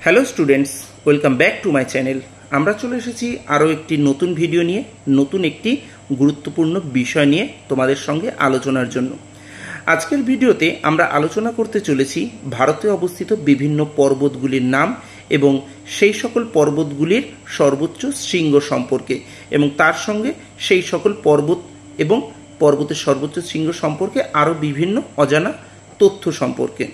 Hello students, welcome back to my channel. আমরা চলে এসেছি আরও একটি নতুন ভিডিও নিয়ে, নতুন একটি গুরুত্বপূর্ণ বিষয় নিয়ে তোমাদের সঙ্গে আলোচনার জন্য। আজকের ভিডিওতে আমরা আলোচনা করতে চলেছি ভারতে অবস্থিত বিভিন্ন পর্বতগুলির নাম এবং সেই সকল পর্বতগুলির সর্বোচ্চ শৃঙ্গ সম্পর্কে, এবং তার সঙ্গে সেই সকল পর্বত এবং পর্বতের সর্বোচ্চ শৃঙ্গ সম্পর্কে আরও বিভিন্ন অজানা তথ্য সম্পর্কে।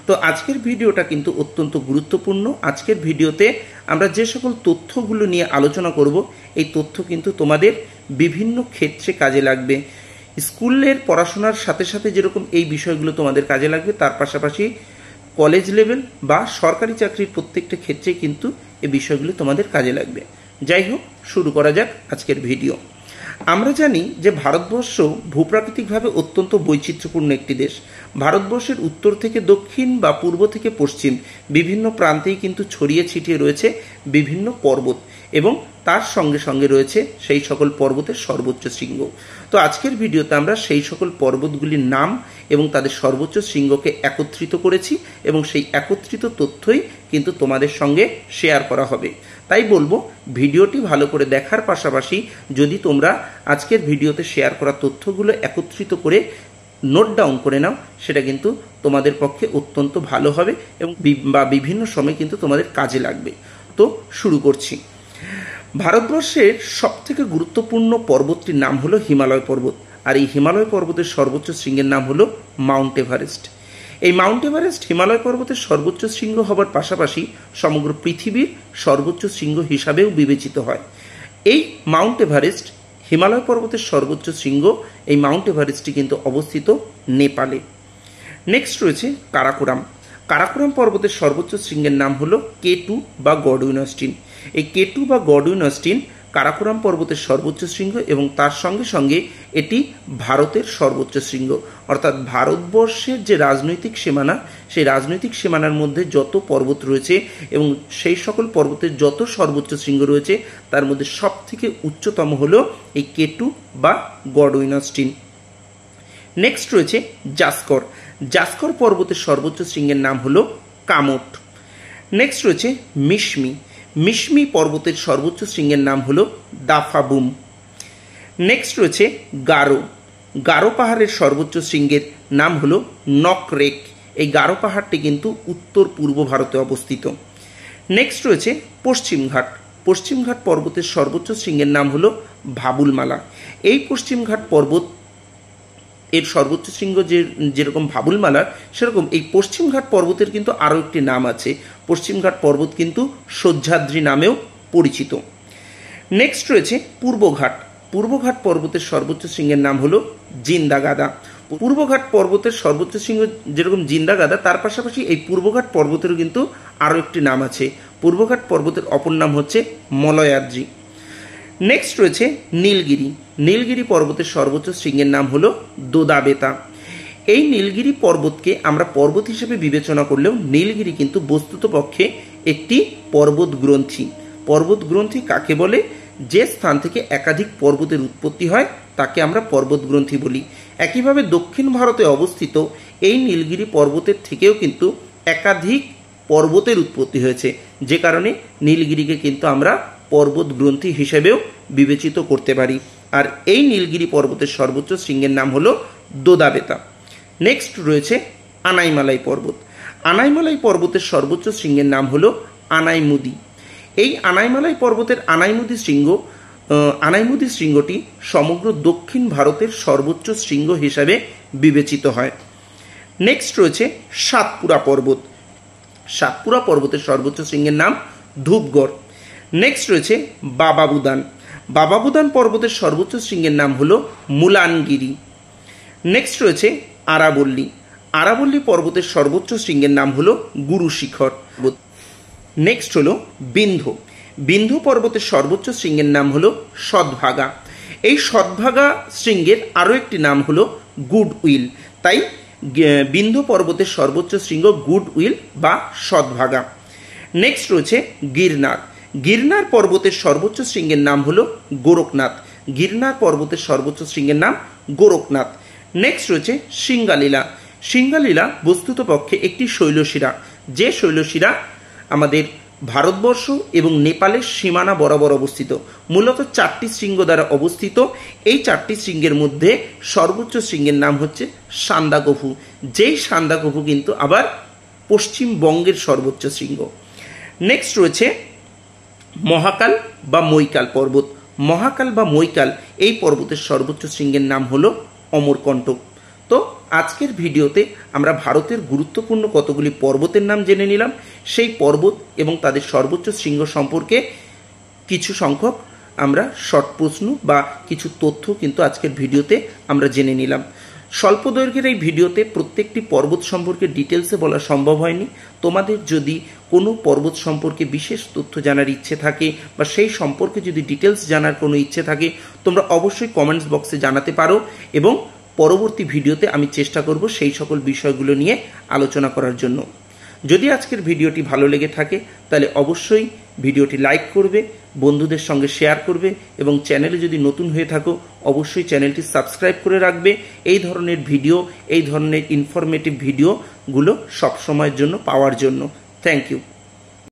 তো আজকের ভিডিওটা কিন্তু অত্যন্ত গুরুত্বপূর্ণ। আজকের ভিডিওতে আমরা যে সকল তথ্যগুলো নিয়ে আলোচনা করব, এই তথ্য কিন্তু তোমাদের বিভিন্ন ক্ষেত্রে কাজে লাগবে। স্কুলের পড়াশোনার সাথে সাথে যেরকম এই বিষয়গুলো তোমাদের কাজে লাগবে, তার পাশাপাশি কলেজ লেভেল বা সরকারি চাকরির প্রত্যেকটা ক্ষেত্রে কিন্তু এই বিষয়গুলো তোমাদের কাজে লাগবে। যাই হোক, শুরু করা যাক আজকের ভিডিও। আমরা জানি যে ভারতবর্ষ ভূপ্রাকৃতিকভাবে অত্যন্ত বৈচিত্র্যপূর্ণ একটি দেশ। ভারতবর্ষের উত্তর থেকে দক্ষিণ বা পূর্ব থেকে পশ্চিম বিভিন্ন প্রান্তেই কিন্তু ছড়িয়ে ছিটিয়ে রয়েছে বিভিন্ন পর্বত, এবং তার সঙ্গে সঙ্গে রয়েছে সেই সকল পর্বতের সর্বোচ্চ শৃঙ্গ। তো আজকের ভিডিওতে আমরা সেই সকল পর্বতগুলির নাম এবং তাদের সর্বোচ্চ শৃঙ্গকে একত্রিত করেছি, এবং সেই একত্রিত তথ্যই কিন্তু তোমাদের সঙ্গে শেয়ার করা হবে। তাই বলবো, ভিডিওটি ভালো করে দেখার পাশাপাশি যদি তোমরা আজকের ভিডিওতে শেয়ার করা তথ্যগুলো একত্রিত করে নোট ডাউন করে নাও, সেটা কিন্তু তোমাদের পক্ষে অত্যন্ত ভালো হবে এবং বিভিন্ন সময় কিন্তু তোমাদের কাজে লাগবে। তো শুরু করছি। ভারতবর্ষের সবথেকে গুরুত্বপূর্ণ পর্বতটির নাম হলো হিমালয় পর্বত, আর এই হিমালয় পর্বতের সর্বোচ্চ শৃঙ্গের নাম হলো মাউন্ট এভারেস্ট। এই মাউন্ট এভারেস্ট হিমালয় পর্বতের সর্বোচ্চ শৃঙ্গ হবার পাশাপাশি সমগ্র পৃথিবীর সর্বোচ্চ শৃঙ্গ হিসাবেও বিবেচিত হয়। এই মাউন্ট এভারেস্ট হিমালয় পর্বতের সর্বোচ্চ শৃঙ্গ, এই মাউন্ট এভারেস্টটি কিন্তু অবস্থিত নেপালে। নেক্সট রয়েছে কারাকোরাম। কারাকোরাম পর্বতের সর্বোচ্চ শৃঙ্গের নাম হলো K2 বা গডউইন অস্টিন। এই K2 বা গডউইন অস্টিন কারাকোরাম পর্বতের সর্বোচ্চ শৃঙ্গ, এবং তার সঙ্গে সঙ্গে এটি ভারতের সর্বোচ্চ শৃঙ্গ। অর্থাৎ ভারতবর্ষের যে রাজনৈতিক সীমানা, সেই রাজনৈতিক সীমানার মধ্যে যত পর্বত রয়েছে এবং সেই সকল পর্বতের যত সর্বোচ্চ শৃঙ্গ রয়েছে, তার মধ্যে সব থেকে উচ্চতম হলো এই K2 বা গডউইন অস্টিন। নেক্সট রয়েছে জাসকর। জাসকর পর্বতের সর্বোচ্চ শৃঙ্গের নাম হলো কামট। নেক্সট রয়েছে মিশমি। মিশমি পর্বতের সর্বোচ্চ শৃঙ্গের নাম হলো দাফাবুম। নেক্সট রয়েছে গারো। গারো পাহাড়ের সর্বোচ্চ শৃঙ্গের নাম হলো নকরেক। এই গারো পাহাড়টি কিন্তু উত্তর পূর্ব ভারতে অবস্থিত। নেক্সট রয়েছে পশ্চিমঘাট। পশ্চিমঘাট পর্বতের সর্বোচ্চ শৃঙ্গের নাম হলো ভাবুলমালা। এই পশ্চিমঘাট পর্বত এর সর্বোচ্চ শৃঙ্গ যেরকম ভাবুলমালার, সেরকম এই পশ্চিমঘাট পর্বতের কিন্তু আরও একটি নাম আছে। পশ্চিমঘাট পর্বত কিন্তু সহ্যাদ্রি নামেও পরিচিত। নেক্সট রয়েছে পূর্বঘাট। পূর্বঘাট পর্বতের সর্বোচ্চ শৃঙ্গের নাম হলো জিন্দাগাদা। পূর্বঘাট পর্বতের সর্বোচ্চ শৃঙ্গ যেরকম জিন্দাগাদা, তার পাশাপাশি এই পূর্বঘাট পর্বতেরও কিন্তু আরও একটি নাম আছে। পূর্বঘাট পর্বতের অপর নাম হচ্ছে মলয়াদ্রি। নেক্সট রয়েছে নীলগিরি। নীলগিরি পর্বতের সর্বোচ্চ শৃঙ্গের নাম হলো দোদাবেতা। এই নীলগিরি পর্বতকে আমরা পর্বত হিসেবে বিবেচনা করলেও নীলগিরি কিন্তু বস্তুতপক্ষে একটি পর্বত গ্রন্থি। পর্বত গ্রন্থি কাকে বলে? যে স্থান থেকে একাধিক পর্বতের উৎপত্তি হয় তাকে আমরা পর্বত গ্রন্থি বলি। একইভাবে দক্ষিণ ভারতে অবস্থিত এই নীলগিরি পর্বতের থেকেও কিন্তু একাধিক পর্বতের উৎপত্তি হয়েছে, যে কারণে নীলগিরিকে কিন্তু আমরা পর্বত গ্রন্থি হিসেবেও বিবেচিত করতে পারি। আর এই নীলগিরি পর্বতের সর্বোচ্চ শৃঙ্গের নাম হলো দোদাবেতা। নেক্সট রয়েছে আনাইমালাই পর্বত। আনাইমালাই পর্বতের সর্বোচ্চ শৃঙ্গের নাম হলো আনাইমুদি। এই আনাইমালাই পর্বতের আনাইমুদি শৃঙ্গটি সমগ্র দক্ষিণ ভারতের সর্বোচ্চ শৃঙ্গ হিসাবে বিবেচিত হয়। নেক্সট রয়েছে সাতপুরা পর্বত। সাতপুরা পর্বতের সর্বোচ্চ শৃঙ্গের নাম ধূপগড়। নেক্সট রয়েছে বাবাবুদান। বাবাবুদান পর্বতের সর্বোচ্চ শৃঙ্গের নাম হলো মুলানগিরি। নেক্সট রয়েছে আরাবল্লী। আরাবল্লী পর্বতের সর্বোচ্চ শৃঙ্গের নাম হলো গুরু শিখর। নেক্সট হলো বিন্ধ্য। বিন্ধ্য পর্বতের সর্বোচ্চ শৃঙ্গের নাম হলো সদভাগা। এই সদভাগা শৃঙ্গের আরও একটি নাম হলো গুড উইল। তাই বিন্ধ্য পর্বতের সর্বোচ্চ শৃঙ্গ গুড উইল বা সদভাগা। নেক্সট রয়েছে গিরনার। গিরনার পর্বতের সর্বোচ্চ শৃঙ্গের নাম হলো গোরখনাথ। গিরনার পর্বতের সর্বোচ্চ শৃঙ্গের নাম গোরখনাথ। নেক্সট রয়েছে সিঙ্গালীলা। সিঙ্গালীলা বস্তুতপক্ষে একটি শৈলশিরা, যে শৈলশিরা আমাদের ভারতবর্ষ এবং নেপালের সীমানা বরাবর অবস্থিত। মূলত 4টি শৃঙ্গ দ্বারা অবস্থিত। এই 4টি শৃঙ্গের মধ্যে সর্বোচ্চ শৃঙ্গের নাম হচ্ছে সান্দাকফু, যেই সান্দাকফু কিন্তু আবার পশ্চিমবঙ্গের সর্বোচ্চ শৃঙ্গ। নেক্সট রয়েছে মহাকাল বা মৈকাল পর্বত। মহাকাল বা মৈকাল এই পর্বতের সর্বোচ্চ শৃঙ্গের নাম হলো অমরকণ্টক। তো আজকের ভিডিওতে আমরা ভারতের গুরুত্বপূর্ণ কতগুলি পর্বতের নাম জেনে নিলাম। সেই পর্বত এবং তাদের সর্বোচ্চ শৃঙ্গ সম্পর্কে কিছু সংখ্যক আমরা শর্ট প্রশ্ন বা কিছু তথ্য কিন্তু আজকের ভিডিওতে আমরা জেনে নিলাম। স্বল্প দৈর্ঘ্যের এই ভিডিওতে প্রত্যেকটি পর্বত সম্পর্কে ডিটেলসে বলা সম্ভব হয়নি। তোমাদের যদি কোনো পর্বত সম্পর্কে বিশেষ তথ্য জানার ইচ্ছে থাকে বা সেই সম্পর্কে যদি ডিটেলস জানার কোনো ইচ্ছে থাকে, তোমরা অবশ্যই কমেন্টস বক্সে জানাতে পারো এবং পরবর্তী ভিডিওতে আমি চেষ্টা করব সেই সকল বিষয়গুলো নিয়ে আলোচনা করার জন্য। যদি আজকের ভিডিওটি ভালো লেগে থাকে তাহলে অবশ্যই ভিডিওটি লাইক করবে, বন্ধুদের সঙ্গে শেয়ার করবে এবং চ্যানেলে যদি নতুন হয়ে থাকো অবশ্যই চ্যানেলটি সাবস্ক্রাইব করে রাখবে। এই ধরনের ভিডিও, এই ধরনের ইনফরমেটিভ ভিডিওগুলো সবসময়ের জন্য পাওয়ার জন্য। Thank you.